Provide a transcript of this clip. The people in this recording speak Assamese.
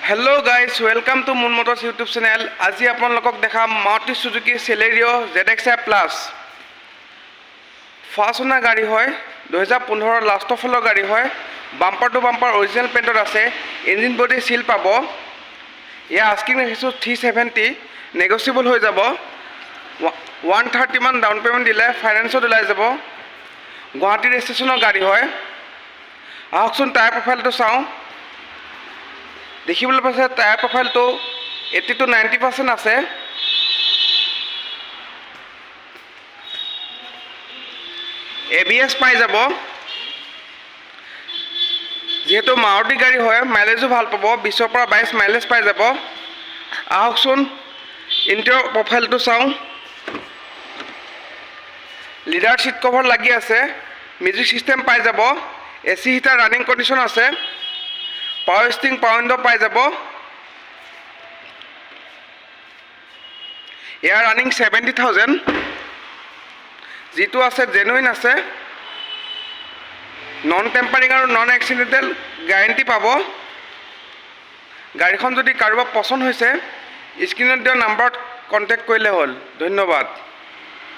Hello' guys welcome to moon Motors YouTube channel. আজি আপোনালোকক দেখাম Maruti Suzuki Celerio ZX-i plus. First অনাৰ গাড়ী হয়, 2015 লাষ্টৰ ফালৰ গাড়ী হয়। বাম্পাৰ টু বাম্পাৰ অৰিজিনেল পেইণ্টত আছে। ইঞ্জিন বডি চিল পাব। ইয়াৰ আস্কিং ৰাখিছোঁ 370, নেগচিয়েবল হৈ যাব। 130 মান ডাউন পে'মেণ্ট দিলে ফাইনেন্সত ওলাই যাব। গুৱাহাটী ৰেজিষ্ট্ৰেশ্যনৰ গাড়ী হয়। আহকচোন টায়াৰ প্ৰফাইলটো চাওঁ। দেখিবলৈ পাইছে টায়াৰ প্ৰফাইলটো 80 to 90% আছে। ABS পাই যাব। যিহেতু মাৰুতি গাড়ী হয়, মাইলেজো ভাল পাব, 20 পৰা 22 মাইলেজ পাই যাব। আহকচোন ইণ্টেৰিয়ৰ প্ৰফাইলটো চাওঁ। লিডাৰ চিট কভাৰ লাগি আছে। মিউজিক চিষ্টেম পাই যাব। AC হিটাৰ ৰানিং কণ্ডিশ্যন আছে। পাৱাৰ ষ্টিং পাৱাৰ উইণ্ডো পাই যাব। এয়াৰ ৰানিং 70,000, যিটো আছে জেনুইন আছে। নন টেম্পাৰিং আৰু নন এক্সিডেণ্টেল গেৰাণ্টি পাব। গাড়ীখন যদি কাৰোবাৰ পচন্দ হৈছে স্ক্ৰীণত দিয়া নাম্বাৰত কণ্টেক্ট কৰিলে হ'ল। ধন্যবাদ।